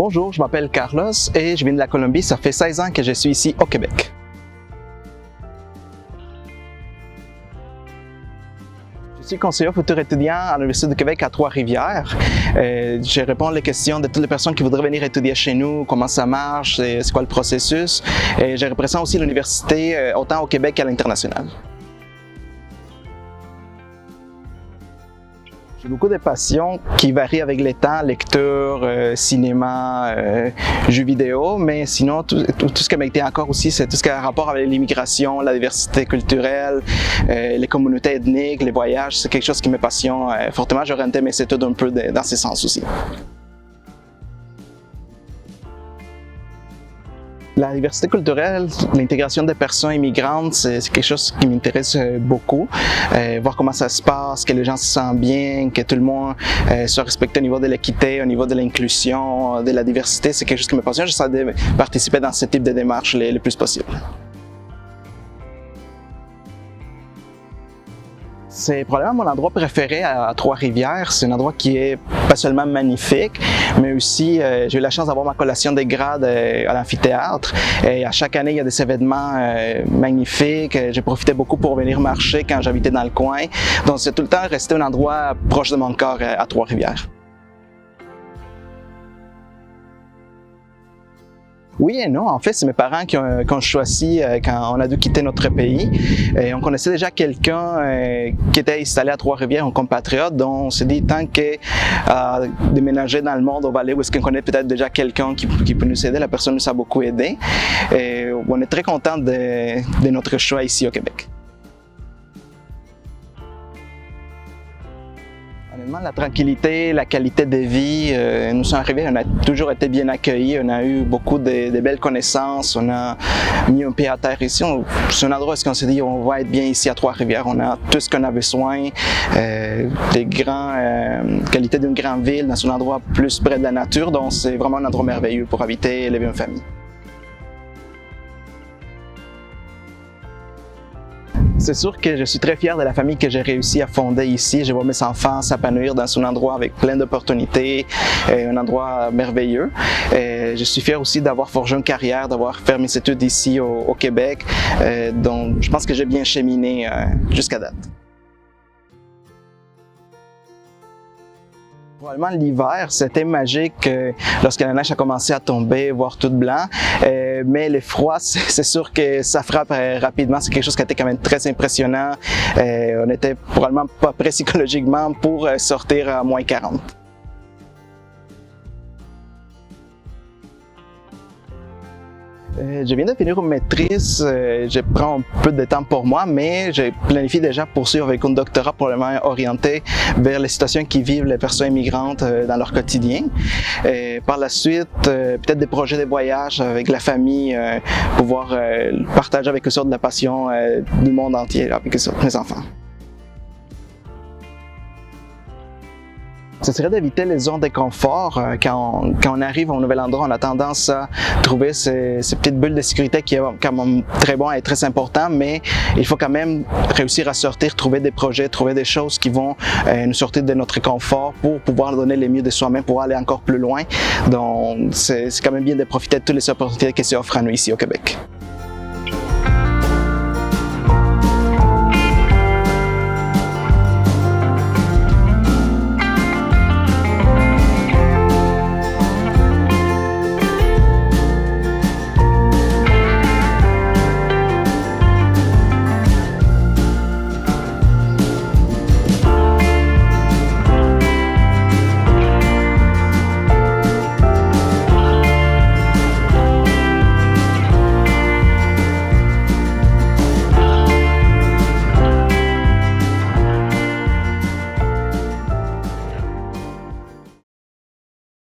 Bonjour, je m'appelle Carlos et je viens de la Colombie. Ça fait 16 ans que je suis ici au Québec. Je suis conseiller futur étudiant à l'Université du Québec à Trois-Rivières. Je réponds aux questions de toutes les personnes qui voudraient venir étudier chez nous, comment ça marche, c'est quoi le processus. Et je représente aussi l'université autant au Québec qu'à l'international. J'ai beaucoup de passions qui varient avec le temps, lecture, cinéma, jeux vidéo, mais sinon tout ce qui m'intéresse encore aussi, c'est tout ce qui a rapport avec l'immigration, la diversité culturelle, les communautés ethniques, les voyages, c'est quelque chose qui me passionne fortement. J'orientais mes études un peu dans ce sens aussi. La diversité culturelle, l'intégration des personnes immigrantes, c'est quelque chose qui m'intéresse beaucoup. Voir comment ça se passe, que les gens se sentent bien, que tout le monde soit respecté au niveau de l'équité, au niveau de l'inclusion, de la diversité, c'est quelque chose qui me passionne. J'essaie de participer dans ce type de démarches le plus possible. C'est probablement mon endroit préféré à Trois-Rivières. C'est un endroit qui est pas seulement magnifique, mais aussi j'ai eu la chance d'avoir ma collation de grade à l'amphithéâtre. Et à chaque année, il y a des événements magnifiques. J'ai profité beaucoup pour venir marcher quand j'habitais dans le coin. Donc c'est tout le temps resté un endroit proche de mon cœur à Trois-Rivières. Oui et non, en fait, c'est mes parents qui ont choisi quand on a dû quitter notre pays. Et on connaissait déjà quelqu'un qui était installé à Trois-Rivières, un compatriote, donc on s'est dit tant que déménager dans le monde, on va aller où est-ce qu'on connaît peut-être déjà quelqu'un qui peut nous aider. La personne nous a beaucoup aidé. Et on est très content de notre choix ici au Québec. Honnêtement, la tranquillité, la qualité de vie, nous sommes arrivés, on a toujours été bien accueillis, on a eu beaucoup de belles connaissances, on a mis un pied à terre ici. C'est un endroit où on s'est dit on va être bien ici à Trois-Rivières, on a tout ce qu'on a besoin, qualité d'une grande ville, dans un endroit plus près de la nature, donc c'est vraiment un endroit merveilleux pour habiter et élever une famille. C'est sûr que je suis très fier de la famille que j'ai réussi à fonder ici. Je vois mes enfants s'épanouir dans un endroit avec plein d'opportunités, un endroit merveilleux. Et je suis fier aussi d'avoir forgé une carrière, d'avoir fait mes études ici au Québec. Donc je pense que j'ai bien cheminé jusqu'à date. Probablement l'hiver, c'était magique lorsque la neige a commencé à tomber, voire tout blanc. Mais le froid, c'est sûr que ça frappe rapidement. C'est quelque chose qui a été quand même très impressionnant. On n'était probablement pas prêt psychologiquement pour sortir à moins 40. Je viens de finir une maîtrise, je prends un peu de temps pour moi, mais je planifie déjà poursuivre avec un doctorat probablement orienté vers les situations qui vivent les personnes immigrantes dans leur quotidien. Par la suite, peut-être des projets de voyage avec la famille, pouvoir partager avec eux de la passion du monde entier avec mes enfants. Ce serait d'éviter les zones de confort. Quand on arrive à un nouvel endroit, on a tendance à trouver ces petites bulles de sécurité qui est quand même très bon et très important, mais il faut quand même réussir à sortir, trouver des projets, trouver des choses qui vont nous sortir de notre confort pour pouvoir donner le mieux de soi-même, pour aller encore plus loin. Donc c'est quand même bien de profiter de toutes les opportunités qui s'offrent à nous ici au Québec.